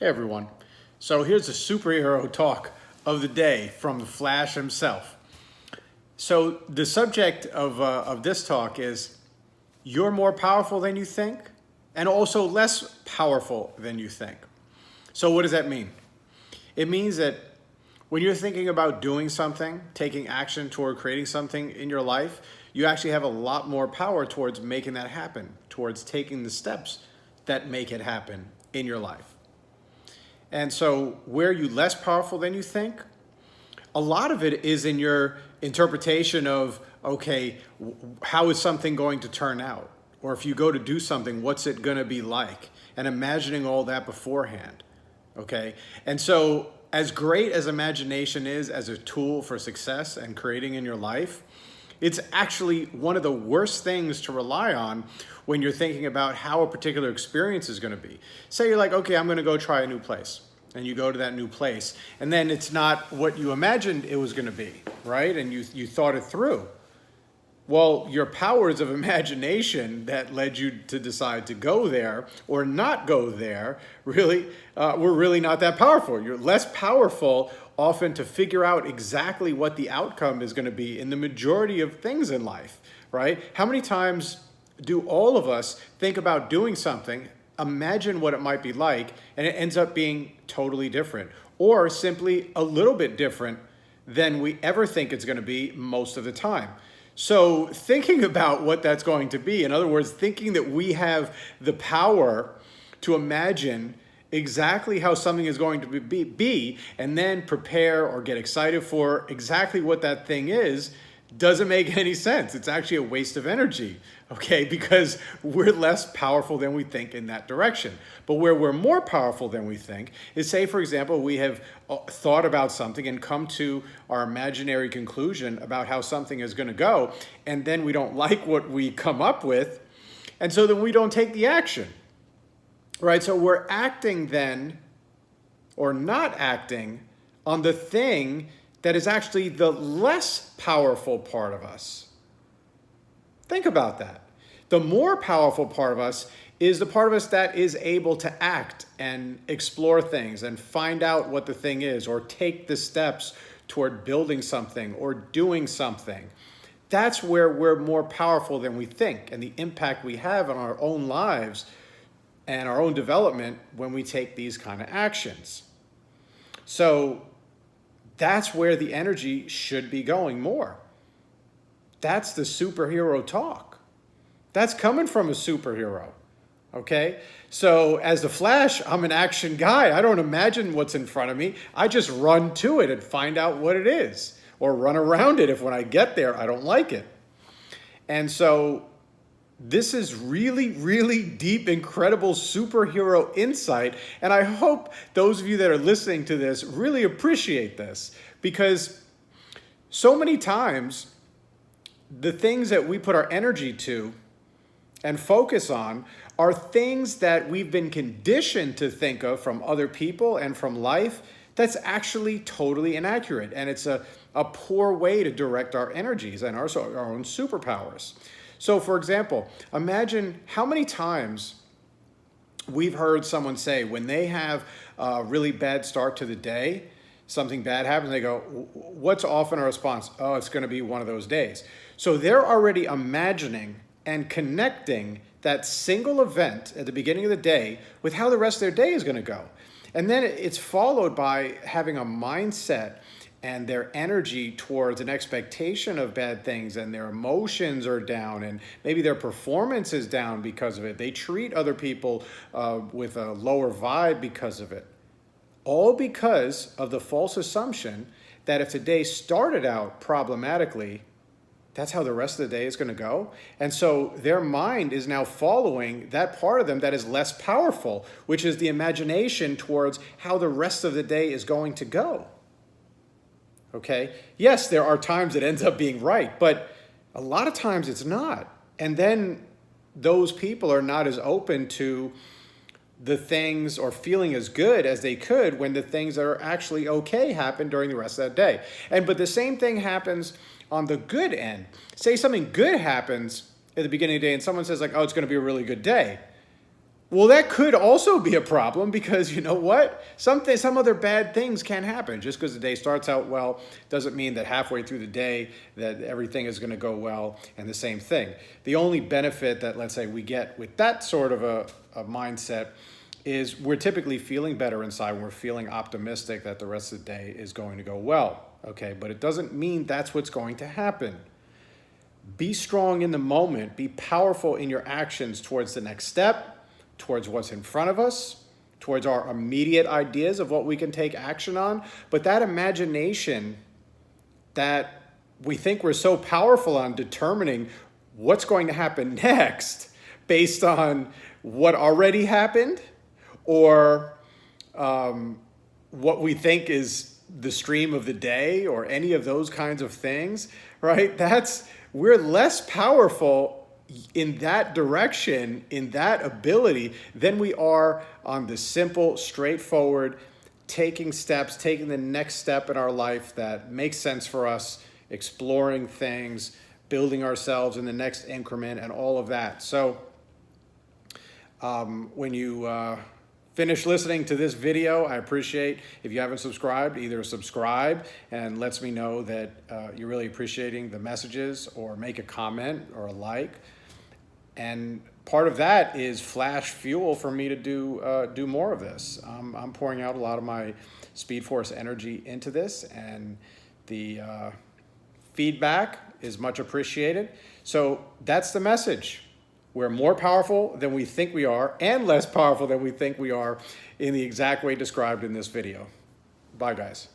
Hey everyone. So here's the superhero talk of the day from the Flash himself. So the subject of this talk is you're more powerful than you think and also less powerful than you think. So what does that mean? It means that when you're thinking about doing something, taking action toward creating something in your life, you actually have a lot more power towards making that happen, towards taking the steps that make it happen in your life. And so where are you less powerful than you think? A lot of it is in your interpretation of, okay, how is something going to turn out? Or if you go to do something, what's it going to be like? And imagining all that beforehand, okay? And so as great as imagination is as a tool for success and creating in your life, it's actually one of the worst things to rely on when you're thinking about how a particular experience is going to be. Say you're like, okay, I'm going to go try a new place. And you go to that new place. And then it's not what you imagined it was going to be, right? And you thought it through. Well, your powers of imagination that led you to decide to go there or not go there really were really not that powerful. You're less powerful often to figure out exactly what the outcome is going to be in the majority of things in life, right? How many times do all of us think about doing something, imagine what it might be like, and it ends up being totally different or simply a little bit different than we ever think it's going to be most of the time? So thinking about what that's going to be, in other words, thinking that we have the power to imagine exactly how something is going to be and then prepare or get excited for exactly what that thing is, doesn't make any sense. It's actually a waste of energy, okay? Because we're less powerful than we think in that direction. But where we're more powerful than we think is, say, for example, we have thought about something and come to our imaginary conclusion about how something is going to go, and then we don't like what we come up with, and so then we don't take the action, right? So we're acting then, or not acting, on the thing that is actually the less powerful part of us. Think about that. The more powerful part of us is the part of us that is able to act and explore things and find out what the thing is or take the steps toward building something or doing something. That's where we're more powerful than we think, and the impact we have on our own lives and our own development when we take these kind of actions. So that's where the energy should be going more. That's the superhero talk. That's coming from a superhero, okay? So as the Flash, I'm an action guy. I don't imagine what's in front of me. I just run to it and find out what it is, or run around it if when I get there I don't like it. And so this is really, really deep, incredible superhero insight. And I hope those of you that are listening to this really appreciate this, because so many times the things that we put our energy to and focus on are things that we've been conditioned to think of from other people and from life that's actually totally inaccurate. And it's a poor way to direct our energies and our own superpowers. So for example, imagine how many times we've heard someone say when they have a really bad start to the day, something bad happens, they go, what's often a response? Oh, it's going to be one of those days. So they're already imagining and connecting that single event at the beginning of the day with how the rest of their day is going to go. And then it's followed by having a mindset and their energy towards an expectation of bad things, and their emotions are down, and maybe their performance is down because of it. They treat other people with a lower vibe because of it. All because of the false assumption that if the day started out problematically, that's how the rest of the day is going to go. And so their mind is now following that part of them that is less powerful, which is the imagination towards how the rest of the day is going to go. Okay? Yes, there are times it ends up being right, but a lot of times it's not. And then those people are not as open to the things or feeling as good as they could when the things that are actually okay happen during the rest of that day. But the same thing happens on the good end. Say something good happens at the beginning of the day and someone says like, oh, it's going to be a really good day. Well, that could also be a problem because you know what? Some other bad things can happen. Just because the day starts out well doesn't mean that halfway through the day that everything is going to go well, and the same thing. The only benefit that, let's say, we get with that sort of a mindset is we're typically feeling better inside when we're feeling optimistic that the rest of the day is going to go well. Okay, but it doesn't mean that's what's going to happen. Be strong in the moment. Be powerful in your actions towards the next step, towards what's in front of us, towards our immediate ideas of what we can take action on. But that imagination that we think we're so powerful on determining what's going to happen next based on what already happened or what we think is the stream of the day or any of those kinds of things, right? We're less powerful in that direction, in that ability, than we are on the simple, straightforward, taking the next step in our life that makes sense for us, exploring things, building ourselves in the next increment, and all of that. So when you finish listening to this video, I appreciate if you haven't subscribed, either subscribe and lets me know that you're really appreciating the messages, or make a comment or a like. And part of that is flash fuel for me to do more of this. I'm pouring out a lot of my Speed Force energy into this, and the feedback is much appreciated. So that's the message. We're more powerful than we think we are, and less powerful than we think we are, in the exact way described in this video. Bye, guys.